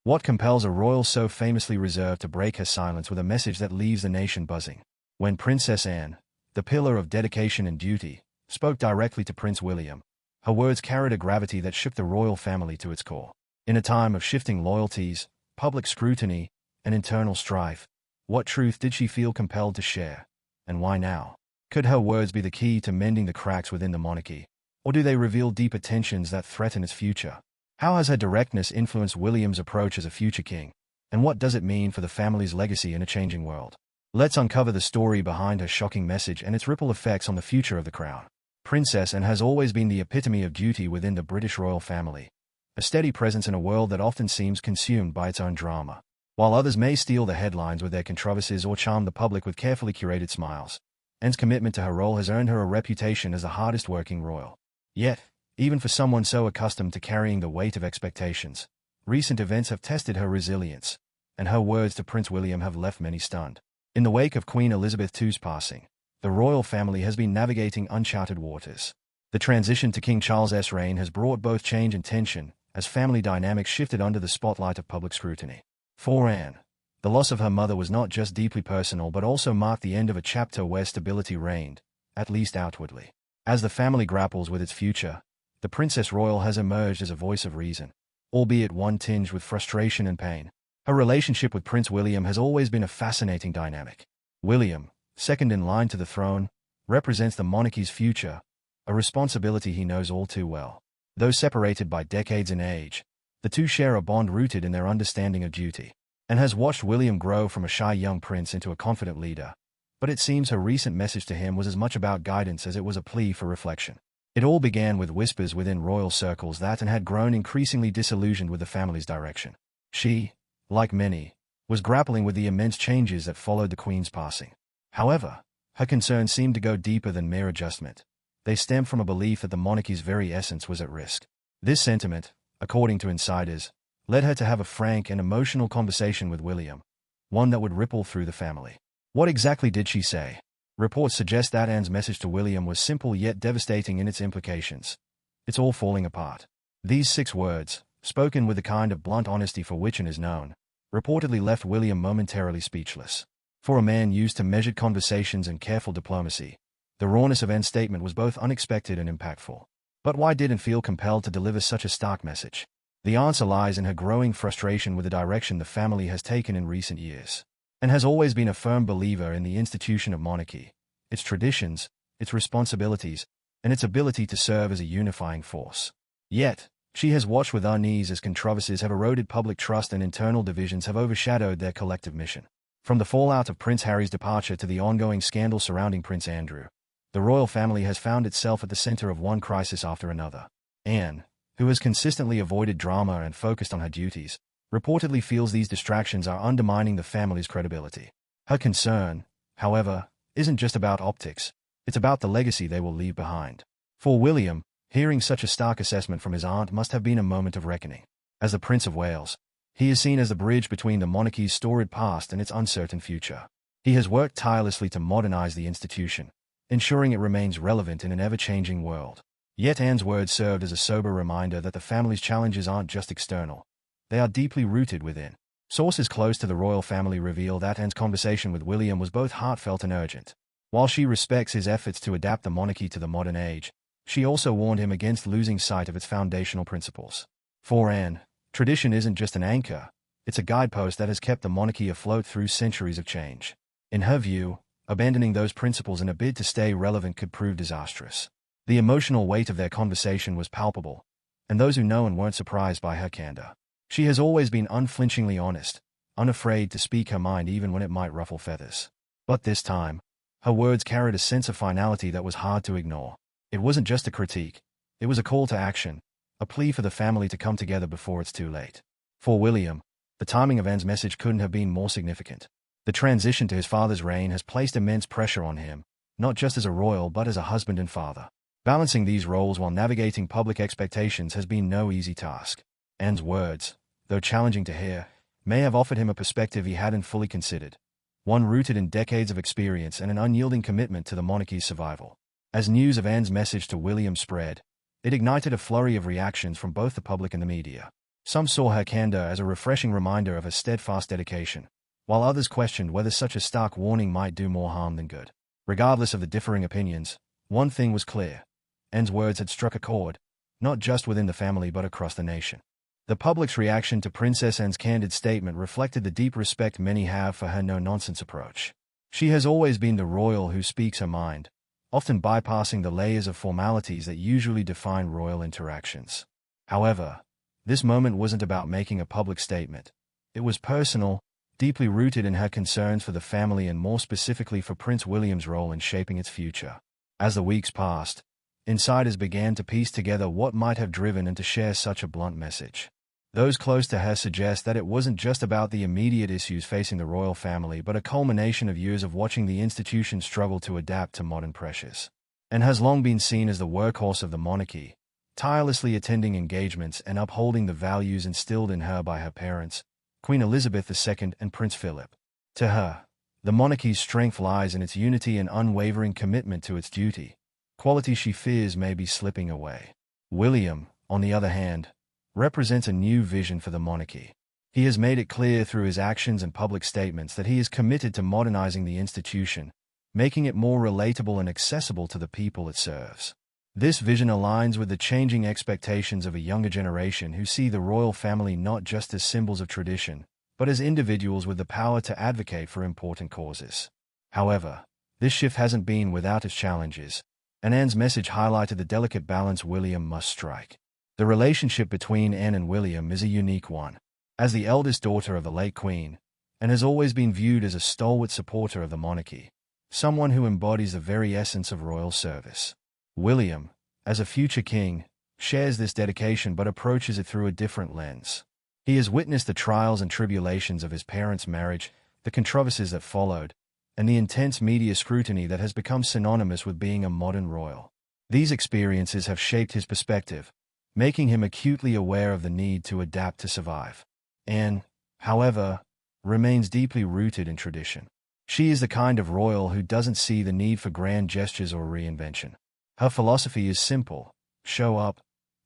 What compels a royal so famously reserved to break her silence with a message that leaves the nation buzzing? When Princess Anne, the pillar of dedication and duty, spoke directly to Prince William, her words carried a gravity that shook the royal family to its core. In a time of shifting loyalties, public scrutiny, and internal strife, what truth did she feel compelled to share, and why now? Could her words be the key to mending the cracks within the monarchy, or do they reveal deeper tensions that threaten its future? How has her directness influenced William's approach as a future king, and what does it mean for the family's legacy in a changing world? Let's uncover the story behind her shocking message and its ripple effects on the future of the crown. Princess Anne has always been the epitome of duty within the British royal family, a steady presence in a world that often seems consumed by its own drama. While others may steal the headlines with their controversies or charm the public with carefully curated smiles, Anne's commitment to her role has earned her a reputation as the hardest-working royal. Yet, even for someone so accustomed to carrying the weight of expectations, recent events have tested her resilience, and her words to Prince William have left many stunned. In the wake of Queen Elizabeth II's passing, the royal family has been navigating uncharted waters. The transition to King Charles's reign has brought both change and tension, as family dynamics shifted under the spotlight of public scrutiny. For Anne, the loss of her mother was not just deeply personal but also marked the end of a chapter where stability reigned, at least outwardly. As the family grapples with its future, the Princess Royal has emerged as a voice of reason, albeit one tinged with frustration and pain. Her relationship with Prince William has always been a fascinating dynamic. William, second in line to the throne, represents the monarchy's future, a responsibility he knows all too well. Though separated by decades in age, the two share a bond rooted in their understanding of duty. Anne has watched William grow from a shy young prince into a confident leader, but it seems her recent message to him was as much about guidance as it was a plea for reflection. It all began with whispers within royal circles that Anne had grown increasingly disillusioned with the family's direction. She, like many, was grappling with the immense changes that followed the Queen's passing. However, her concerns seemed to go deeper than mere adjustment. They stemmed from a belief that the monarchy's very essence was at risk. This sentiment, according to insiders, led her to have a frank and emotional conversation with William, one that would ripple through the family. What exactly did she say? Reports suggest that Anne's message to William was simple yet devastating in its implications. It's all falling apart. These 6 words, spoken with the kind of blunt honesty for which Anne is known, reportedly left William momentarily speechless. For a man used to measured conversations and careful diplomacy, the rawness of Anne's statement was both unexpected and impactful. But why did Anne feel compelled to deliver such a stark message? The answer lies in her growing frustration with the direction the family has taken in recent years. Anne has always been a firm believer in the institution of monarchy, its traditions, its responsibilities, and its ability to serve as a unifying force. Yet, she has watched with unease as controversies have eroded public trust and internal divisions have overshadowed their collective mission. From the fallout of Prince Harry's departure to the ongoing scandal surrounding Prince Andrew, the royal family has found itself at the center of one crisis after another. Anne, who has consistently avoided drama and focused on her duties, reportedly feels these distractions are undermining the family's credibility. Her concern, however, isn't just about optics, it's about the legacy they will leave behind. For William, hearing such a stark assessment from his aunt must have been a moment of reckoning. As the Prince of Wales, he is seen as the bridge between the monarchy's storied past and its uncertain future. He has worked tirelessly to modernize the institution, ensuring it remains relevant in an ever-changing world. Yet Anne's words served as a sober reminder that the family's challenges aren't just external. They are deeply rooted within. Sources close to the royal family reveal that Anne's conversation with William was both heartfelt and urgent. While she respects his efforts to adapt the monarchy to the modern age, she also warned him against losing sight of its foundational principles. For Anne, tradition isn't just an anchor, it's a guidepost that has kept the monarchy afloat through centuries of change. In her view, abandoning those principles in a bid to stay relevant could prove disastrous. The emotional weight of their conversation was palpable, and those who know Anne weren't surprised by her candor. She has always been unflinchingly honest, unafraid to speak her mind even when it might ruffle feathers. But this time, her words carried a sense of finality that was hard to ignore. It wasn't just a critique, it was a call to action, a plea for the family to come together before it's too late. For William, the timing of Anne's message couldn't have been more significant. The transition to his father's reign has placed immense pressure on him, not just as a royal but as a husband and father. Balancing these roles while navigating public expectations has been no easy task. Anne's words, though challenging to hear, may have offered him a perspective he hadn't fully considered, one rooted in decades of experience and an unyielding commitment to the monarchy's survival. As news of Anne's message to William spread, it ignited a flurry of reactions from both the public and the media. Some saw her candor as a refreshing reminder of her steadfast dedication, while others questioned whether such a stark warning might do more harm than good. Regardless of the differing opinions, one thing was clear. Anne's words had struck a chord, not just within the family but across the nation. The public's reaction to Princess Anne's candid statement reflected the deep respect many have for her no-nonsense approach. She has always been the royal who speaks her mind, often bypassing the layers of formalities that usually define royal interactions. However, this moment wasn't about making a public statement. It was personal, deeply rooted in her concerns for the family and more specifically for Prince William's role in shaping its future. As the weeks passed, insiders began to piece together what might have driven her to share such a blunt message. Those close to her suggest that it wasn't just about the immediate issues facing the royal family but a culmination of years of watching the institution struggle to adapt to modern pressures. Anne has long been seen as the workhorse of the monarchy, tirelessly attending engagements and upholding the values instilled in her by her parents, Queen Elizabeth II and Prince Philip. To her, the monarchy's strength lies in its unity and unwavering commitment to its duty, qualities she fears may be slipping away. William, on the other hand, represents a new vision for the monarchy. He has made it clear through his actions and public statements that he is committed to modernizing the institution, making it more relatable and accessible to the people it serves. This vision aligns with the changing expectations of a younger generation who see the royal family not just as symbols of tradition, but as individuals with the power to advocate for important causes. However, this shift hasn't been without its challenges, and Anne's message highlighted the delicate balance William must strike. The relationship between Anne and William is a unique one. As the eldest daughter of the late Queen, Anne has always been viewed as a stalwart supporter of the monarchy, someone who embodies the very essence of royal service. William, as a future king, shares this dedication but approaches it through a different lens. He has witnessed the trials and tribulations of his parents' marriage, the controversies that followed, and the intense media scrutiny that has become synonymous with being a modern royal. These experiences have shaped his perspective, making him acutely aware of the need to adapt to survive. Anne, however, remains deeply rooted in tradition. She is the kind of royal who doesn't see the need for grand gestures or reinvention. Her philosophy is simple: show up,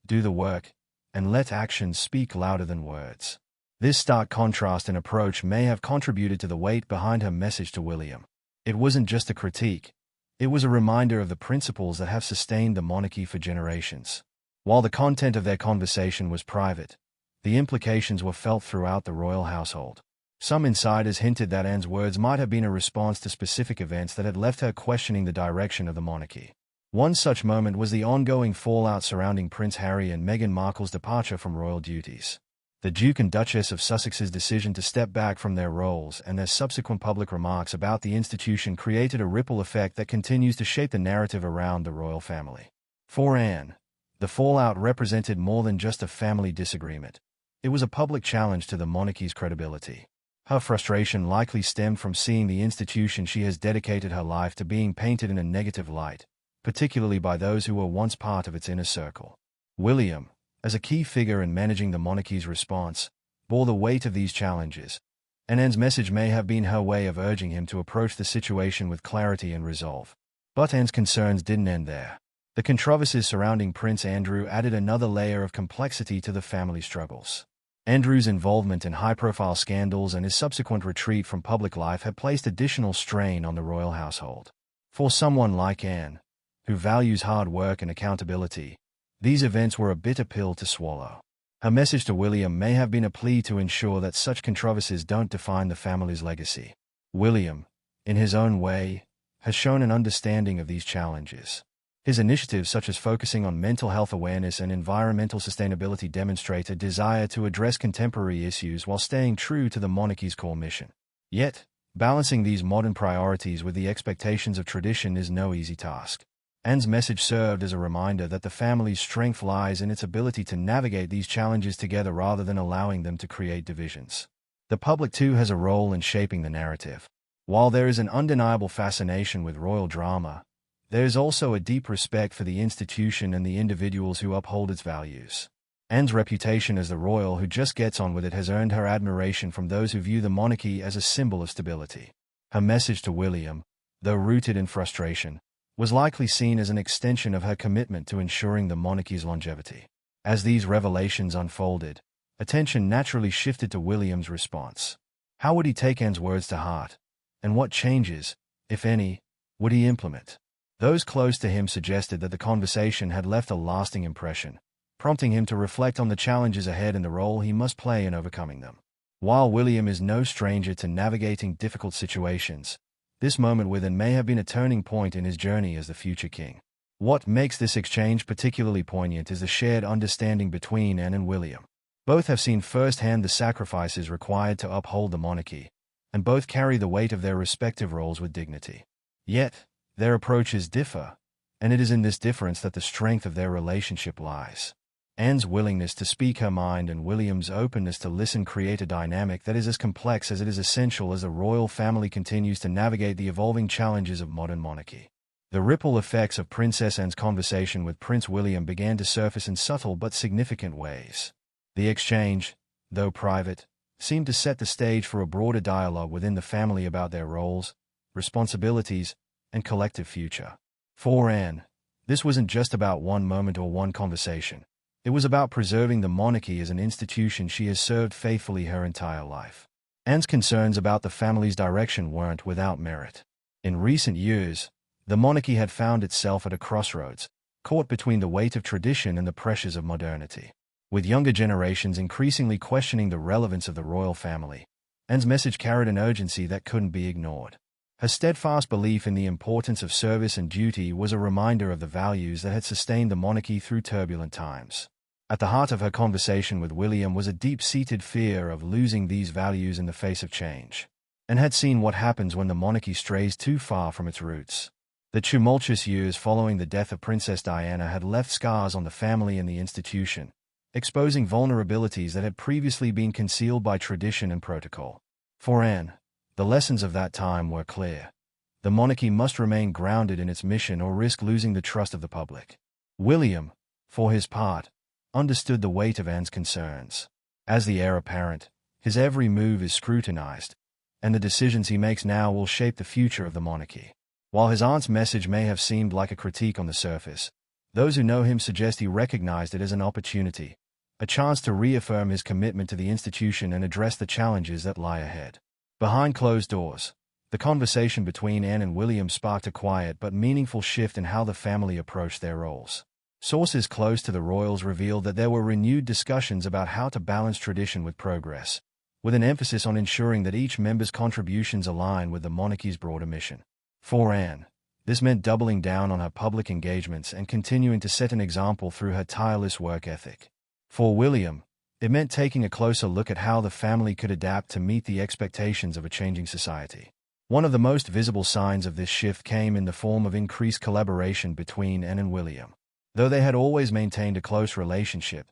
do the work, and let actions speak louder than words. This stark contrast in approach may have contributed to the weight behind her message to William. It wasn't just a critique, it was a reminder of the principles that have sustained the monarchy for generations. While the content of their conversation was private, the implications were felt throughout the royal household. Some insiders hinted that Anne's words might have been a response to specific events that had left her questioning the direction of the monarchy. One such moment was the ongoing fallout surrounding Prince Harry and Meghan Markle's departure from royal duties. The Duke and Duchess of Sussex's decision to step back from their roles and their subsequent public remarks about the institution created a ripple effect that continues to shape the narrative around the royal family. For Anne, the fallout represented more than just a family disagreement. It was a public challenge to the monarchy's credibility. Her frustration likely stemmed from seeing the institution she has dedicated her life to being painted in a negative light, particularly by those who were once part of its inner circle. William, as a key figure in managing the monarchy's response, bore the weight of these challenges, and Anne's message may have been her way of urging him to approach the situation with clarity and resolve. But Anne's concerns didn't end there. The controversies surrounding Prince Andrew added another layer of complexity to the family struggles. Andrew's involvement in high-profile scandals and his subsequent retreat from public life had placed additional strain on the royal household. For someone like Anne, who values hard work and accountability, these events were a bitter pill to swallow. Her message to William may have been a plea to ensure that such controversies don't define the family's legacy. William, in his own way, has shown an understanding of these challenges. His initiatives such as focusing on mental health awareness and environmental sustainability demonstrate a desire to address contemporary issues while staying true to the monarchy's core mission. Yet, balancing these modern priorities with the expectations of tradition is no easy task. Anne's message served as a reminder that the family's strength lies in its ability to navigate these challenges together rather than allowing them to create divisions. The public too has a role in shaping the narrative. While there is an undeniable fascination with royal drama, there is also a deep respect for the institution and the individuals who uphold its values. Anne's reputation as the royal who just gets on with it has earned her admiration from those who view the monarchy as a symbol of stability. Her message to William, though rooted in frustration, was likely seen as an extension of her commitment to ensuring the monarchy's longevity. As these revelations unfolded, attention naturally shifted to William's response. How would he take Anne's words to heart? And what changes, if any, would he implement? Those close to him suggested that the conversation had left a lasting impression, prompting him to reflect on the challenges ahead and the role he must play in overcoming them. While William is no stranger to navigating difficult situations, this moment with Anne may have been a turning point in his journey as the future king. What makes this exchange particularly poignant is the shared understanding between Anne and William. Both have seen firsthand the sacrifices required to uphold the monarchy, and both carry the weight of their respective roles with dignity. Yet, their approaches differ, and it is in this difference that the strength of their relationship lies. Anne's willingness to speak her mind and William's openness to listen create a dynamic that is as complex as it is essential as the royal family continues to navigate the evolving challenges of modern monarchy. The ripple effects of Princess Anne's conversation with Prince William began to surface in subtle but significant ways. The exchange, though private, seemed to set the stage for a broader dialogue within the family about their roles, responsibilities, and collective future. For Anne, this wasn't just about one moment or one conversation. It was about preserving the monarchy as an institution she has served faithfully her entire life. Anne's concerns about the family's direction weren't without merit. In recent years, the monarchy had found itself at a crossroads, caught between the weight of tradition and the pressures of modernity. With younger generations increasingly questioning the relevance of the royal family, Anne's message carried an urgency that couldn't be ignored. Her steadfast belief in the importance of service and duty was a reminder of the values that had sustained the monarchy through turbulent times. At the heart of her conversation with William was a deep-seated fear of losing these values in the face of change, and had seen what happens when the monarchy strays too far from its roots. The tumultuous years following the death of Princess Diana had left scars on the family and the institution, exposing vulnerabilities that had previously been concealed by tradition and protocol. For Anne, the lessons of that time were clear. The monarchy must remain grounded in its mission or risk losing the trust of the public. William, for his part, understood the weight of Anne's concerns. As the heir apparent, his every move is scrutinized, and the decisions he makes now will shape the future of the monarchy. While his aunt's message may have seemed like a critique on the surface, those who know him suggest he recognized it as an opportunity, a chance to reaffirm his commitment to the institution and address the challenges that lie ahead. Behind closed doors, the conversation between Anne and William sparked a quiet but meaningful shift in how the family approached their roles. Sources close to the royals revealed that there were renewed discussions about how to balance tradition with progress, with an emphasis on ensuring that each member's contributions align with the monarchy's broader mission. For Anne, this meant doubling down on her public engagements and continuing to set an example through her tireless work ethic. For William, it meant taking a closer look at how the family could adapt to meet the expectations of a changing society. One of the most visible signs of this shift came in the form of increased collaboration between Anne and William. Though they had always maintained a close relationship,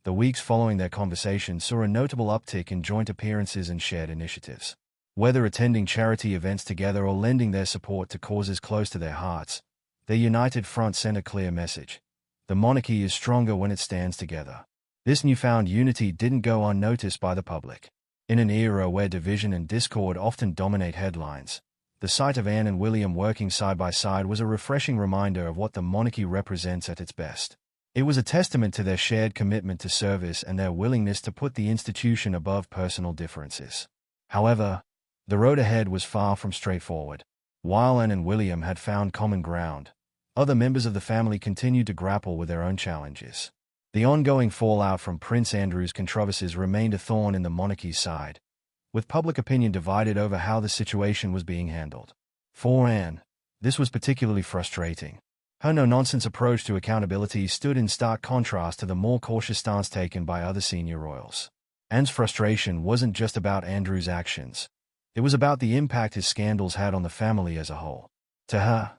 the weeks following their conversation saw a notable uptick in joint appearances and shared initiatives. Whether attending charity events together or lending their support to causes close to their hearts, their united front sent a clear message. The monarchy is stronger when it stands together. This newfound unity didn't go unnoticed by the public. In an era where division and discord often dominate headlines, the sight of Anne and William working side by side was a refreshing reminder of what the monarchy represents at its best. It was a testament to their shared commitment to service and their willingness to put the institution above personal differences. However, the road ahead was far from straightforward. While Anne and William had found common ground, other members of the family continued to grapple with their own challenges. The ongoing fallout from Prince Andrew's controversies remained a thorn in the monarchy's side, with public opinion divided over how the situation was being handled. For Anne, this was particularly frustrating. Her no-nonsense approach to accountability stood in stark contrast to the more cautious stance taken by other senior royals. Anne's frustration wasn't just about Andrew's actions. It was about the impact his scandals had on the family as a whole. To her,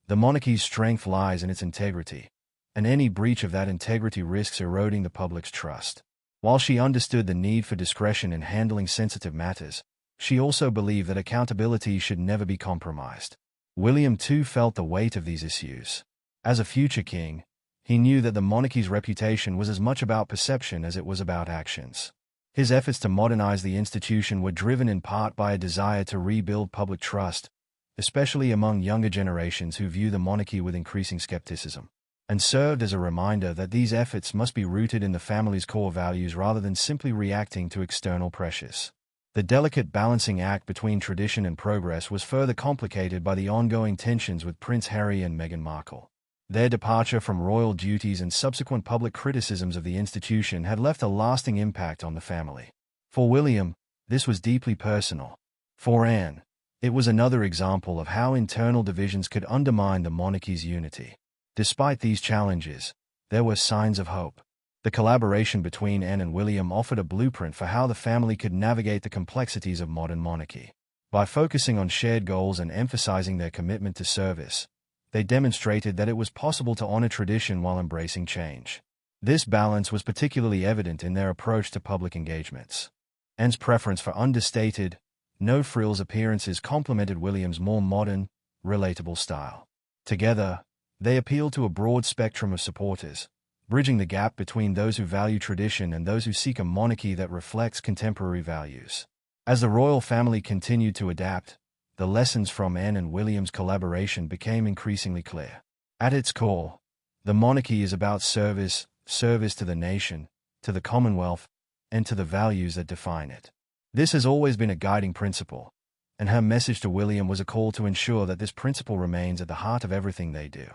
the monarchy's strength lies in its integrity, and any breach of that integrity risks eroding the public's trust. While she understood the need for discretion in handling sensitive matters, she also believed that accountability should never be compromised. William too felt the weight of these issues. As a future king, he knew that the monarchy's reputation was as much about perception as it was about actions. His efforts to modernize the institution were driven in part by a desire to rebuild public trust, especially among younger generations who view the monarchy with increasing skepticism. and served as a reminder that these efforts must be rooted in the family's core values rather than simply reacting to external pressures. The delicate balancing act between tradition and progress was further complicated by the ongoing tensions with Prince Harry and Meghan Markle. Their departure from royal duties and subsequent public criticisms of the institution had left a lasting impact on the family. For William, this was deeply personal. For Anne, it was another example of how internal divisions could undermine the monarchy's unity. Despite these challenges, there were signs of hope. The collaboration between Anne and William offered a blueprint for how the family could navigate the complexities of modern monarchy. By focusing on shared goals and emphasizing their commitment to service, they demonstrated that it was possible to honor tradition while embracing change. This balance was particularly evident in their approach to public engagements. Anne's preference for understated, no-frills appearances complemented William's more modern, relatable style. Together, they appealed to a broad spectrum of supporters, bridging the gap between those who value tradition and those who seek a monarchy that reflects contemporary values. As the royal family continued to adapt, the lessons from Anne and William's collaboration became increasingly clear. At its core, the monarchy is about service to the nation, to the Commonwealth, and to the values that define it. This has always been a guiding principle, and her message to William was a call to ensure that this principle remains at the heart of everything they do.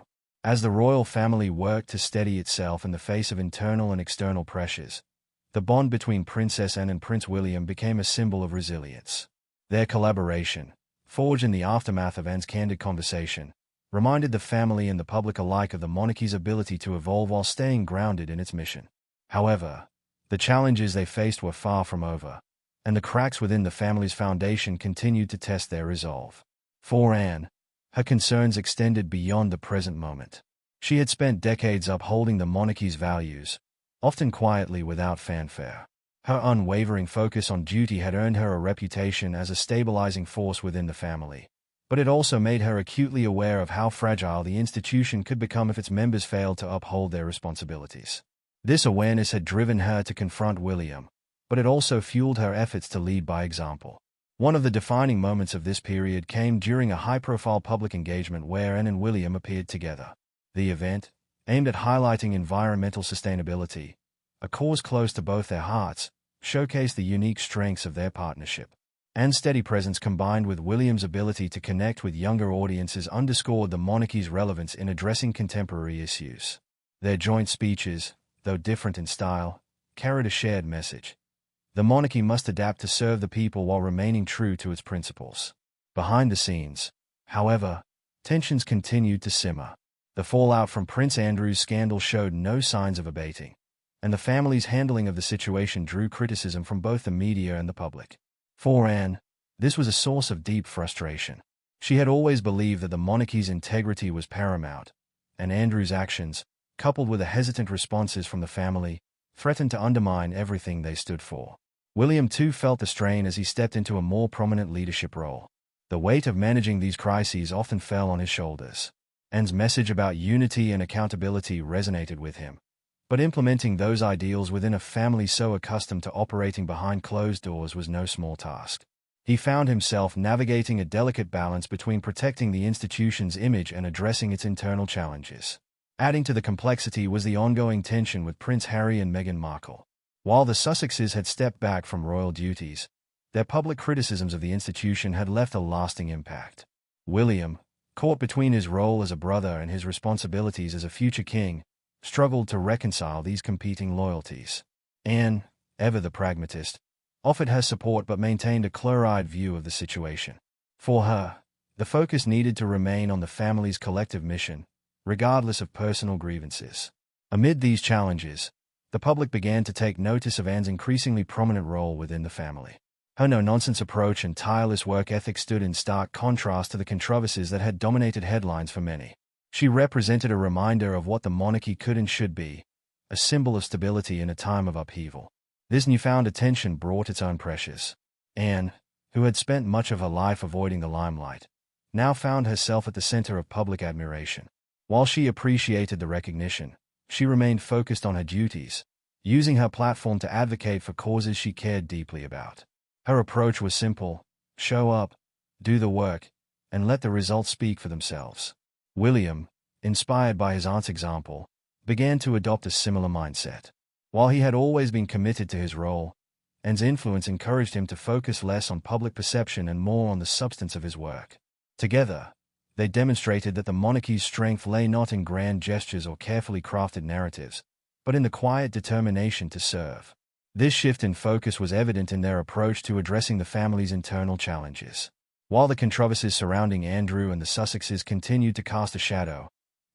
As the royal family worked to steady itself in the face of internal and external pressures, the bond between Princess Anne and Prince William became a symbol of resilience. Their collaboration, forged in the aftermath of Anne's candid conversation, reminded the family and the public alike of the monarchy's ability to evolve while staying grounded in its mission. However, the challenges they faced were far from over, and the cracks within the family's foundation continued to test their resolve. For Anne, her concerns extended beyond the present moment. She had spent decades upholding the monarchy's values, often quietly without fanfare. Her unwavering focus on duty had earned her a reputation as a stabilizing force within the family, but it also made her acutely aware of how fragile the institution could become if its members failed to uphold their responsibilities. This awareness had driven her to confront William, but it also fueled her efforts to lead by example. One of the defining moments of this period came during a high-profile public engagement where Anne and William appeared together. The event, aimed at highlighting environmental sustainability, a cause close to both their hearts, showcased the unique strengths of their partnership. Anne's steady presence combined with William's ability to connect with younger audiences underscored the monarchy's relevance in addressing contemporary issues. Their joint speeches, though different in style, carried a shared message. The monarchy must adapt to serve the people while remaining true to its principles. Behind the scenes, however, tensions continued to simmer. The fallout from Prince Andrew's scandal showed no signs of abating, and the family's handling of the situation drew criticism from both the media and the public. For Anne, this was a source of deep frustration. She had always believed that the monarchy's integrity was paramount, and Andrew's actions, coupled with the hesitant responses from the family, threatened to undermine everything they stood for. William too felt the strain as he stepped into a more prominent leadership role. The weight of managing these crises often fell on his shoulders. Anne's message about unity and accountability resonated with him, but implementing those ideals within a family so accustomed to operating behind closed doors was no small task. He found himself navigating a delicate balance between protecting the institution's image and addressing its internal challenges. Adding to the complexity was the ongoing tension with Prince Harry and Meghan Markle. While the Sussexes had stepped back from royal duties, their public criticisms of the institution had left a lasting impact. William, caught between his role as a brother and his responsibilities as a future king, struggled to reconcile these competing loyalties. Anne, ever the pragmatist, offered her support but maintained a clear-eyed view of the situation. For her, the focus needed to remain on the family's collective mission, regardless of personal grievances. Amid these challenges, the public began to take notice of Anne's increasingly prominent role within the family. Her no-nonsense approach and tireless work ethic stood in stark contrast to the controversies that had dominated headlines for many. She represented a reminder of what the monarchy could and should be, a symbol of stability in a time of upheaval. This newfound attention brought its own pressures. Anne, who had spent much of her life avoiding the limelight, now found herself at the center of public admiration. While she appreciated the recognition, she remained focused on her duties, using her platform to advocate for causes she cared deeply about. Her approach was simple: show up, do the work, and let the results speak for themselves. William, inspired by his aunt's example, began to adopt a similar mindset. While he had always been committed to his role, Anne's influence encouraged him to focus less on public perception and more on the substance of his work. Together, they demonstrated that the monarchy's strength lay not in grand gestures or carefully crafted narratives, but in the quiet determination to serve. This shift in focus was evident in their approach to addressing the family's internal challenges. While the controversies surrounding Andrew and the Sussexes continued to cast a shadow,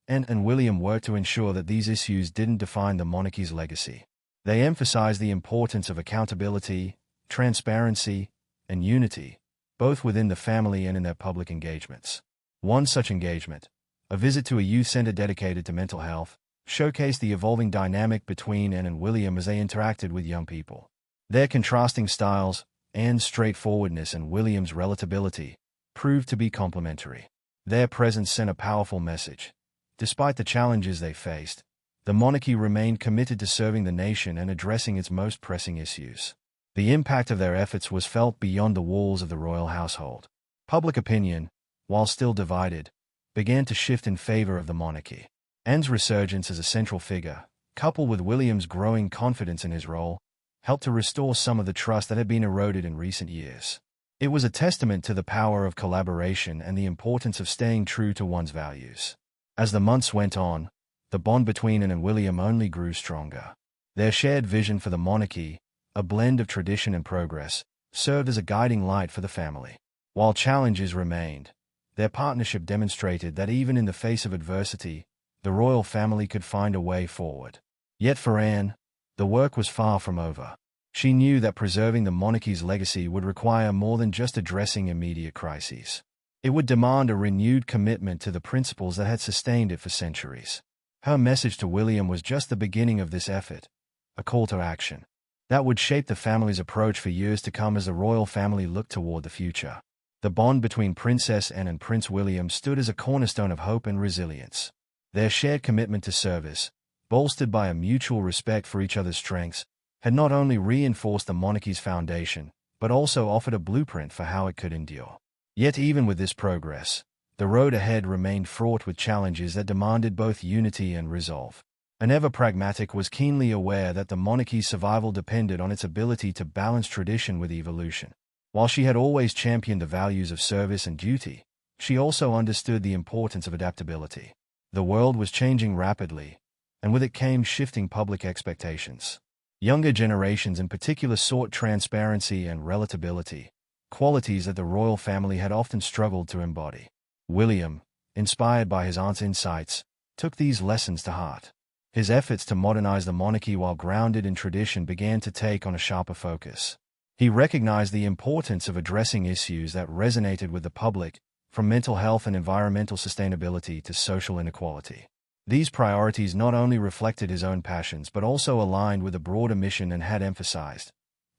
Anne and William worked to ensure that these issues didn't define the monarchy's legacy. They emphasized the importance of accountability, transparency, and unity, both within the family and in their public engagements. One such engagement, a visit to a youth center dedicated to mental health, showcased the evolving dynamic between Anne and William as they interacted with young people. Their contrasting styles, Anne's straightforwardness and William's relatability, proved to be complementary. Their presence sent a powerful message. Despite the challenges they faced, the monarchy remained committed to serving the nation and addressing its most pressing issues. The impact of their efforts was felt beyond the walls of the royal household. Public opinion, while still divided, began to shift in favor of the monarchy. Anne's resurgence as a central figure, coupled with William's growing confidence in his role, helped to restore some of the trust that had been eroded in recent years. It was a testament to the power of collaboration and the importance of staying true to one's values. As the months went on, the bond between Anne and William only grew stronger. Their shared vision for the monarchy, a blend of tradition and progress, served as a guiding light for the family. While challenges remained, their partnership demonstrated that even in the face of adversity, the royal family could find a way forward. Yet for Anne, the work was far from over. She knew that preserving the monarchy's legacy would require more than just addressing immediate crises. It would demand a renewed commitment to the principles that had sustained it for centuries. Her message to William was just the beginning of this effort, a call to action that would shape the family's approach for years to come as the royal family looked toward the future. The bond between Princess Anne and Prince William stood as a cornerstone of hope and resilience. Their shared commitment to service, bolstered by a mutual respect for each other's strengths, had not only reinforced the monarchy's foundation, but also offered a blueprint for how it could endure. Yet even with this progress, the road ahead remained fraught with challenges that demanded both unity and resolve. An ever-pragmatic was keenly aware that the monarchy's survival depended on its ability to balance tradition with evolution. While she had always championed the values of service and duty, she also understood the importance of adaptability. The world was changing rapidly, and with it came shifting public expectations. Younger generations in particular sought transparency and relatability, qualities that the royal family had often struggled to embody. William, inspired by his aunt's insights, took these lessons to heart. His efforts to modernize the monarchy while grounded in tradition began to take on a sharper focus. He recognized the importance of addressing issues that resonated with the public, from mental health and environmental sustainability to social inequality. These priorities not only reflected his own passions but also aligned with a broader mission and had emphasized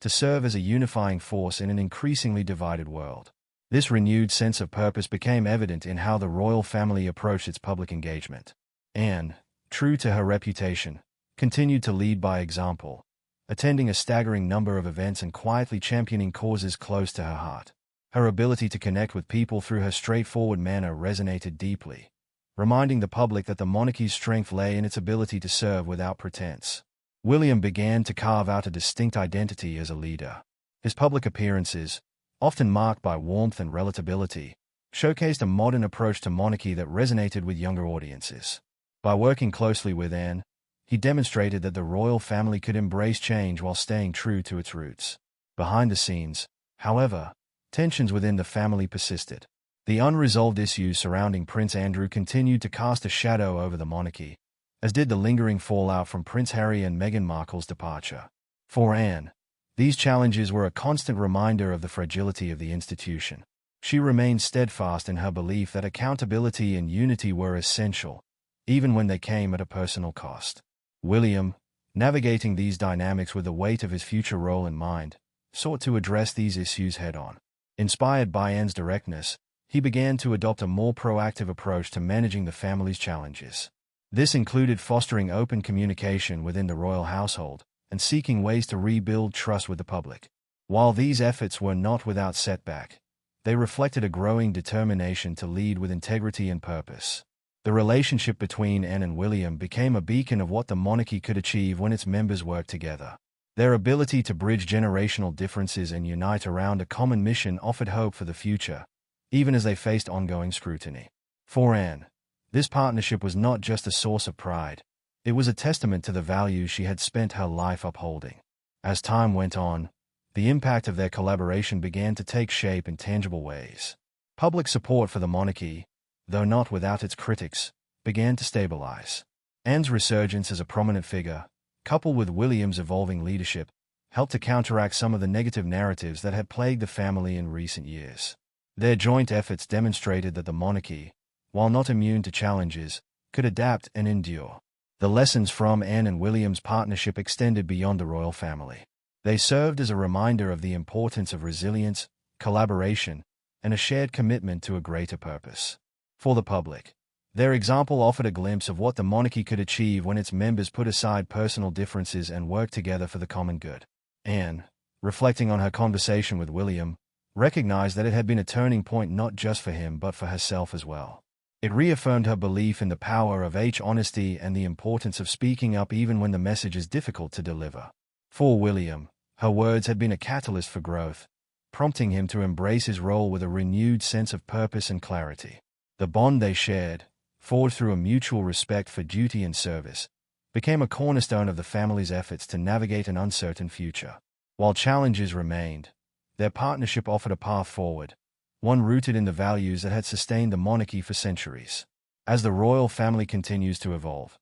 to serve as a unifying force in an increasingly divided world. This renewed sense of purpose became evident in how the royal family approached its public engagement. Anne, true to her reputation, continued to lead by example, attending a staggering number of events and quietly championing causes close to her heart. Her ability to connect with people through her straightforward manner resonated deeply, reminding the public that the monarchy's strength lay in its ability to serve without pretense. William began to carve out a distinct identity as a leader. His public appearances, often marked by warmth and relatability, showcased a modern approach to monarchy that resonated with younger audiences. By working closely with Anne, he demonstrated that the royal family could embrace change while staying true to its roots. Behind the scenes, however, tensions within the family persisted. The unresolved issues surrounding Prince Andrew continued to cast a shadow over the monarchy, as did the lingering fallout from Prince Harry and Meghan Markle's departure. For Anne, these challenges were a constant reminder of the fragility of the institution. She remained steadfast in her belief that accountability and unity were essential, even when they came at a personal cost. William, navigating these dynamics with the weight of his future role in mind, sought to address these issues head-on. Inspired by Anne's directness, he began to adopt a more proactive approach to managing the family's challenges. This included fostering open communication within the royal household and seeking ways to rebuild trust with the public. While these efforts were not without setback, they reflected a growing determination to lead with integrity and purpose. The relationship between Anne and William became a beacon of what the monarchy could achieve when its members worked together. Their ability to bridge generational differences and unite around a common mission offered hope for the future, even as they faced ongoing scrutiny. For Anne, this partnership was not just a source of pride, it was a testament to the values she had spent her life upholding. As time went on, the impact of their collaboration began to take shape in tangible ways. Public support for the monarchy, though not without its critics, began to stabilize. Anne's resurgence as a prominent figure, coupled with William's evolving leadership, helped to counteract some of the negative narratives that had plagued the family in recent years. Their joint efforts demonstrated that the monarchy, while not immune to challenges, could adapt and endure. The lessons from Anne and William's partnership extended beyond the royal family. They served as a reminder of the importance of resilience, collaboration, and a shared commitment to a greater purpose. For the public, their example offered a glimpse of what the monarchy could achieve when its members put aside personal differences and worked together for the common good. Anne, reflecting on her conversation with William, recognized that it had been a turning point not just for him but for herself as well. It reaffirmed her belief in the power of honesty and the importance of speaking up even when the message is difficult to deliver. For William, her words had been a catalyst for growth, prompting him to embrace his role with a renewed sense of purpose and clarity. The bond they shared, forged through a mutual respect for duty and service, became a cornerstone of the family's efforts to navigate an uncertain future. While challenges remained, their partnership offered a path forward, one rooted in the values that had sustained the monarchy for centuries. As the royal family continues to evolve,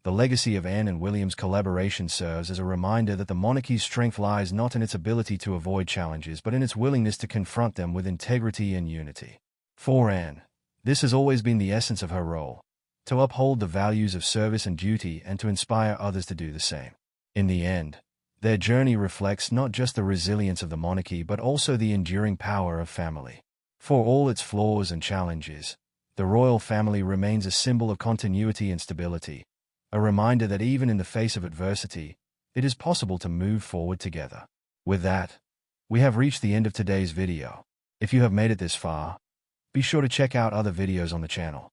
the legacy of Anne and William's collaboration serves as a reminder that the monarchy's strength lies not in its ability to avoid challenges but in its willingness to confront them with integrity and unity. For Anne, this has always been the essence of her role, to uphold the values of service and duty and to inspire others to do the same. In the end, their journey reflects not just the resilience of the monarchy but also the enduring power of family. For all its flaws and challenges, the royal family remains a symbol of continuity and stability, a reminder that even in the face of adversity, it is possible to move forward together. With that, we have reached the end of today's video. If you have made it this far, be sure to check out other videos on the channel.